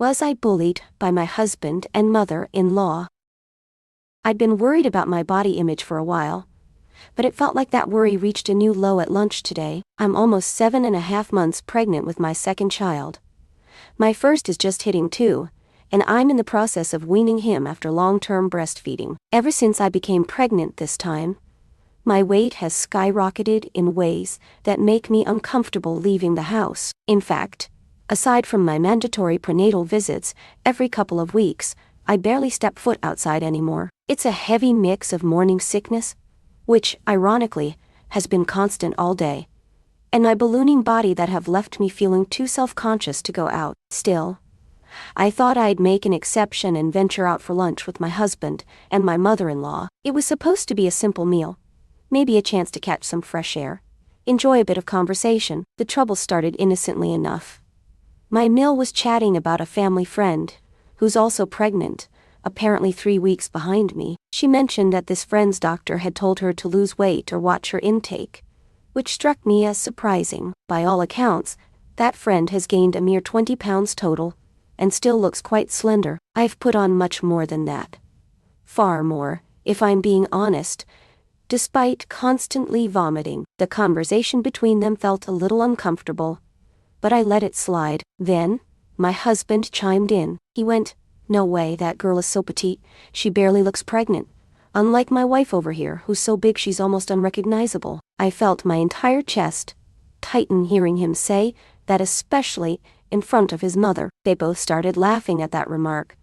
Was I bullied by my husband and mother-in-law? I'd been worried about my body image for a while, but it felt like that worry reached a new low at lunch today. I'm almost 7.5 months pregnant with my second child. My first is just hitting 2, and I'm in the process of weaning him after long-term breastfeeding. Ever since I became pregnant this time, my weight has skyrocketed in ways that make me uncomfortable leaving the house. In fact, aside from my mandatory prenatal visits every couple of weeks, I barely step foot outside anymore. It's a heavy mix of morning sickness, which, ironically, has been constant all day, and my ballooning body that have left me feeling too self-conscious to go out. Still, I thought I'd make an exception and venture out for lunch with my husband and my mother-in-law. It was supposed to be a simple meal, maybe a chance to catch some fresh air, enjoy a bit of conversation. The trouble started innocently enough. My meal was chatting about a family friend, who's also pregnant, apparently 3 weeks behind me. She mentioned that this friend's doctor had told her to lose weight or watch her intake, which struck me as surprising. By all accounts, that friend has gained a mere 20 pounds total, and still looks quite slender. I've put on much more than that. Far more, if I'm being honest. Despite constantly vomiting, the conversation between them felt a little uncomfortable, but I let it slide. Then, my husband chimed in. He went, "No way, that girl is so petite, she barely looks pregnant. Unlike my wife over here, who's so big she's almost unrecognizable." I felt my entire chest tighten hearing him say that, especially in front of his mother. They both started laughing at that remark,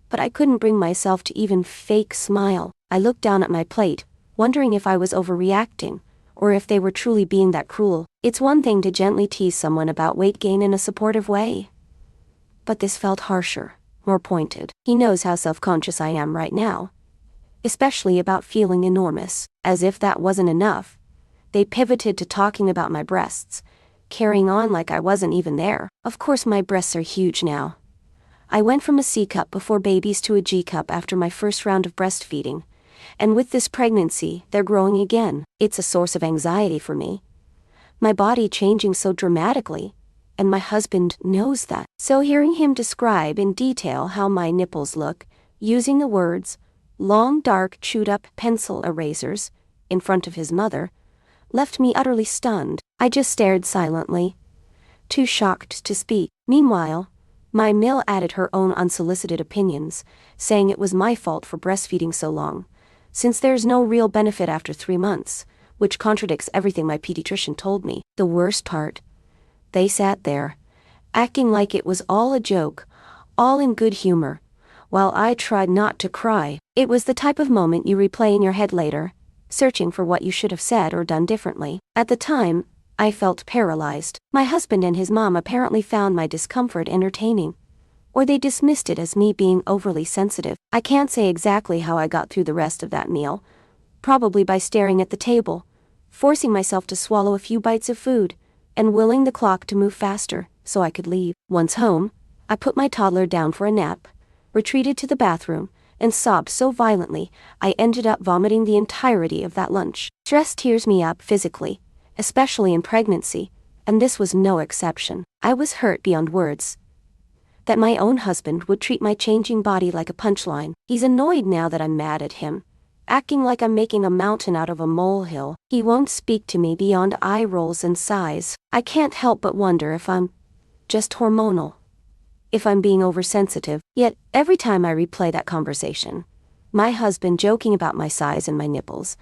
but I couldn't bring myself to even fake smile. I looked down at my plate, wondering if I was overreacting, or if they were truly being that cruel. It's one thing to gently tease someone about weight gain in a supportive way, but this felt harsher, more pointed. He knows how self-conscious I am right now, especially about feeling enormous. As if that wasn't enough, they pivoted to talking about my breasts, carrying on like I wasn't even there. Of course my breasts are huge now. I went from a C cup before babies to a G cup after my first round of breastfeeding, and with this pregnancy, they're growing again. It's a source of anxiety for me, my body changing so dramatically, and my husband knows that. So hearing him describe in detail how my nipples look, using the words, "long dark chewed up pencil erasers," in front of his mother, left me utterly stunned. I just stared silently, too shocked to speak. Meanwhile, my mill added her own unsolicited opinions, saying it was my fault for breastfeeding so long, since there's no real benefit after 3 months, which contradicts everything my pediatrician told me. The worst part, they sat there, acting like it was all a joke, all in good humor, while I tried not to cry. It was the type of moment you replay in your head later, searching for what you should have said or done differently. At the time, I felt paralyzed. My husband and his mom apparently found my discomfort entertaining, or they dismissed it as me being overly sensitive. I can't say exactly how I got through the rest of that meal, probably by staring at the table, forcing myself to swallow a few bites of food, and willing the clock to move faster so I could leave. Once home, I put my toddler down for a nap, retreated to the bathroom, and sobbed so violently I ended up vomiting the entirety of that lunch. Stress tears me up physically, especially in pregnancy, and this was no exception. I was hurt beyond words that my own husband would treat my changing body like a punchline. He's annoyed now that I'm mad at him, acting like I'm making a mountain out of a molehill. He won't speak to me beyond eye rolls and sighs. I can't help but wonder if I'm just hormonal, if I'm being oversensitive. Yet, every time I replay that conversation, my husband joking about my size and my nipples,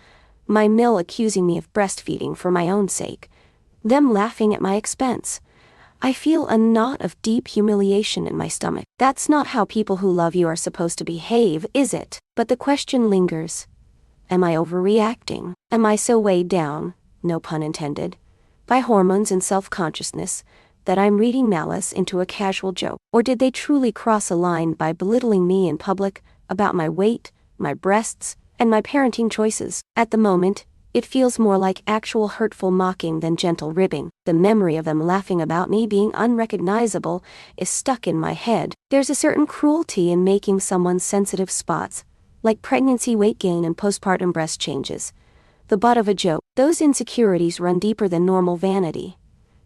my mill accusing me of breastfeeding for my own sake, them laughing at my expense, I feel a knot of deep humiliation in my stomach. That's not how people who love you are supposed to behave, is it? But the question lingers. Am I overreacting? Am I so weighed down, no pun intended, by hormones and self-consciousness, that I'm reading malice into a casual joke? Or did they truly cross a line by belittling me in public about my weight, my breasts, and my parenting choices? At the moment, it feels more like actual hurtful mocking than gentle ribbing. The memory of them laughing about me being unrecognizable is stuck in my head. There's a certain cruelty in making someone's sensitive spots, like pregnancy weight gain and postpartum breast changes, the butt of a joke. Those insecurities run deeper than normal vanity.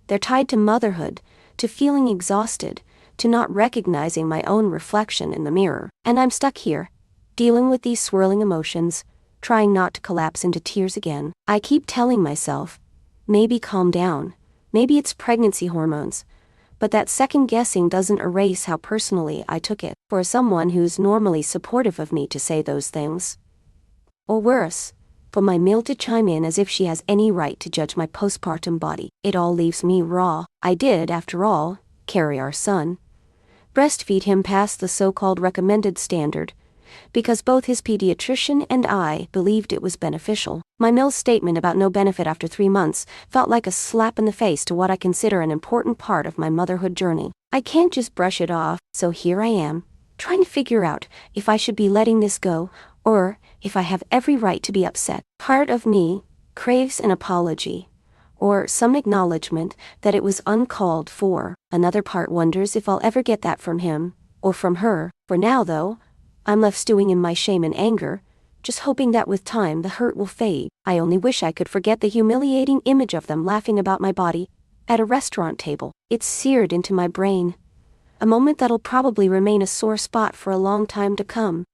They're tied to motherhood, to feeling exhausted, to not recognizing my own reflection in the mirror. And I'm stuck here, dealing with these swirling emotions, trying not to collapse into tears again. I keep telling myself, maybe calm down, maybe it's pregnancy hormones. But that second guessing doesn't erase how personally I took it. For someone who's normally supportive of me to say those things. Or worse, for my meal to chime in as if she has any right to judge my postpartum body. It all leaves me raw. I did, after all, carry our son. Breastfeed him past the so-called recommended standard, because both his pediatrician and I believed it was beneficial. My Mill's statement about no benefit after 3 months felt like a slap in the face to what I consider an important part of my motherhood journey. I can't just brush it off, so here I am, trying to figure out if I should be letting this go, or if I have every right to be upset. Part of me craves an apology, or some acknowledgement that it was uncalled for. Another part wonders if I'll ever get that from him, or from her. For now though, I'm left stewing in my shame and anger, just hoping that with time the hurt will fade. I only wish I could forget the humiliating image of them laughing about my body at a restaurant table. It's seared into my brain. A moment that'll probably remain a sore spot for a long time to come.